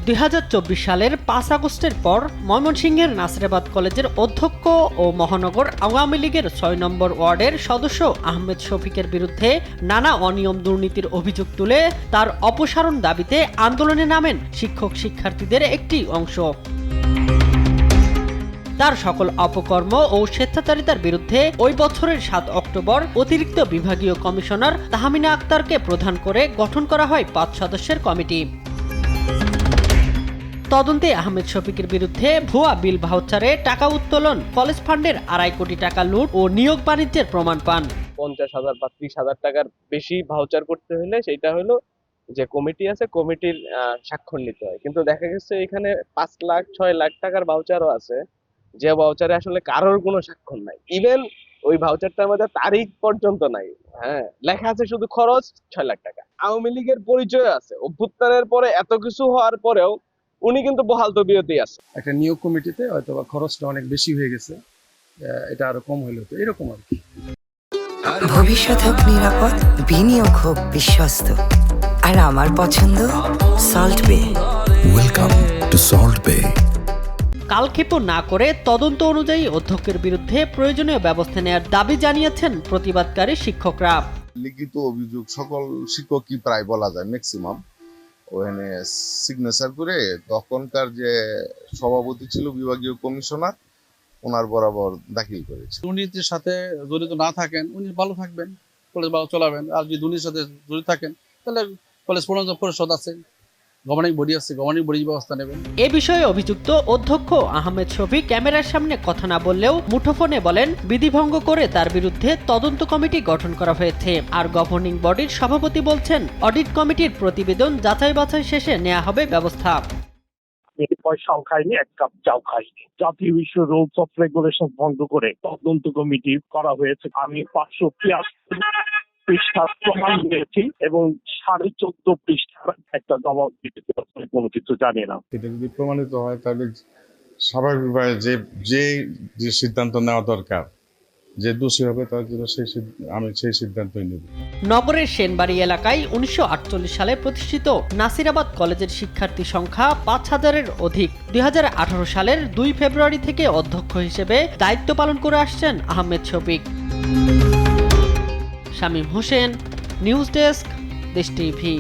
2024 সালের 5 আগস্টের পর ময়মনসিংহের নাসিরাবাদ কলেজের অধ্যক্ষ ও মহানগর আওয়ামী লীগের 6 নম্বর ওয়ার্ডের সদস্য আহমেদ শফিকের বিরুদ্ধে নানা অনিয়ম দুর্নীতির অভিযোগ তুলে তার অপসারণ দাবিতে আন্দোলনে নামেন শিক্ষক শিক্ষার্থীদের একটি অংশ। তার সকল অপকর্ম ও স্বেচ্ছাচারিতার বিরুদ্ধে ওই বছরের 7 অক্টোবর অতিরিক্ত বিভাগীয় কমিশনার তাহমিনা আক্তারকে প্রধান করে গঠন করা হয় 5 সদস্যের কমিটি। তদন্তে আহমেদ শফিকের বিরুদ্ধে ভুয়া বিল ভাউচারে টাকা উত্তোলন, কলেজ ফান্ডের 2.5 কোটি টাকা লুট ও নিয়োগ বাণিজ্যের প্রমাণ পান। 50,000 বা 30,000 টাকার বেশি ভাউচার করতে হলে সেটা হলো যে কমিটি আছে, কমিটির স্বাক্ষর নিতে হয়। কিন্তু দেখা গেছে এখানে 5 লাখ 6 লাখ টাকার ভাউচারও আছে, যে ভাউচারে আসলে কারোর কোনো স্বাক্ষর নাই। ইভেন ওই ভাউচারটার মধ্যে তারিখ পর্যন্ত নাই। হ্যাঁ, লেখা আছে শুধু খরচ 6 লাখ টাকা। আওয়ামী লীগের পরিচয় আছে, অভ্যুত্থানের পরে এত কিছু হওয়ার পরেও উনি কিন্তু বহাল তবিয়তেই আছে। একটা নিয়োগ কমিটিতে হয়তো বা খরচটা অনেক বেশি হয়ে গেছে, এটা আরো কম হইলো, তো এরকম আর কি। ভবিষ্যৎ হোক নিরাপদ, বিনিয়োগ হোক বিশ্বস্ত, আর আমার পছন্দ সল্ট বে। ওয়েলকাম টু সল্ট বে। কালক্ষেপণ না করে তদন্ত অনুযায়ী অধ্যক্ষের বিরুদ্ধে প্রয়োজনীয় ব্যবস্থা নেওয়ার দাবি জানিয়েছেন প্রতিবাদকারী শিক্ষকরা। লিখিত অভিযোগ সকল শিক্ষকই প্রায় বলা যায় ম্যাক্সিমাম ওখানে সিগনেচার করে তখনকার যে সভাপতি ছিল বিভাগীয় কমিশনার ওনার বরাবর দাখিল করেছে। দুর্নীতির সাথে জড়িত না থাকেন উনি ভালো থাকবেন, কলেজ ভালো চলাবেন। আর যদি দুর্নীতির সাথে জড়িত থাকেন তাহলে কলেজ পরিষদ আছে, গভর্নিং বডি আছে, গভর্নিং বডি ব্যবস্থা নেবেন। এ বিষয়ে অভিযুক্ত অধ্যক্ষ আহমেদ শফিক ক্যামেরার সামনে কথা না বললেও মুঠোফোনে বলেন বিধিভঙ্গ করে তার বিরুদ্ধে তদন্ত কমিটি গঠন করা হয়েছে। আর গভর্নিং বডির সভাপতি বলছেন অডিট কমিটির প্রতিবেদন যাচাই বাছাই শেষে নেওয়া হবে ব্যবস্থা। পয়সাও খায়নি, এক কাপ চাও খায়নি। জাতীয় বিশ্ব রুলস অফ রেগুলেশন ভঙ্গ করে তদন্ত কমিটি করা হয়েছে। আমি 583 পৃষ্ঠা প্রমাণ দিয়েছি এবং 14.5 পৃষ্ঠার একটা জবাব দিতে কোনো কিছু জানি না। এটা যদি প্রমাণিত হয় তাহলে স্বাভাবিকভাবে যে সিদ্ধান্ত নেওয়া দরকার, যে দোষী হবে তার জন্য আমি সেই সিদ্ধান্তই নেব। নগরের সেনবাড়ি এলাকায় 1948 সালে প্রতিষ্ঠিত নাসিরাবাদ কলেজের শিক্ষার্থী সংখ্যা 5,000-এর অধিক। 2018 সালের 2 ফেব্রুয়ারি থেকে অধ্যক্ষ হিসেবে দায়িত্ব পালন করে আসছেন আহমেদ শফিক। শামীম হোসেন, নিউজ ডেস্ক, দেশ টিভি।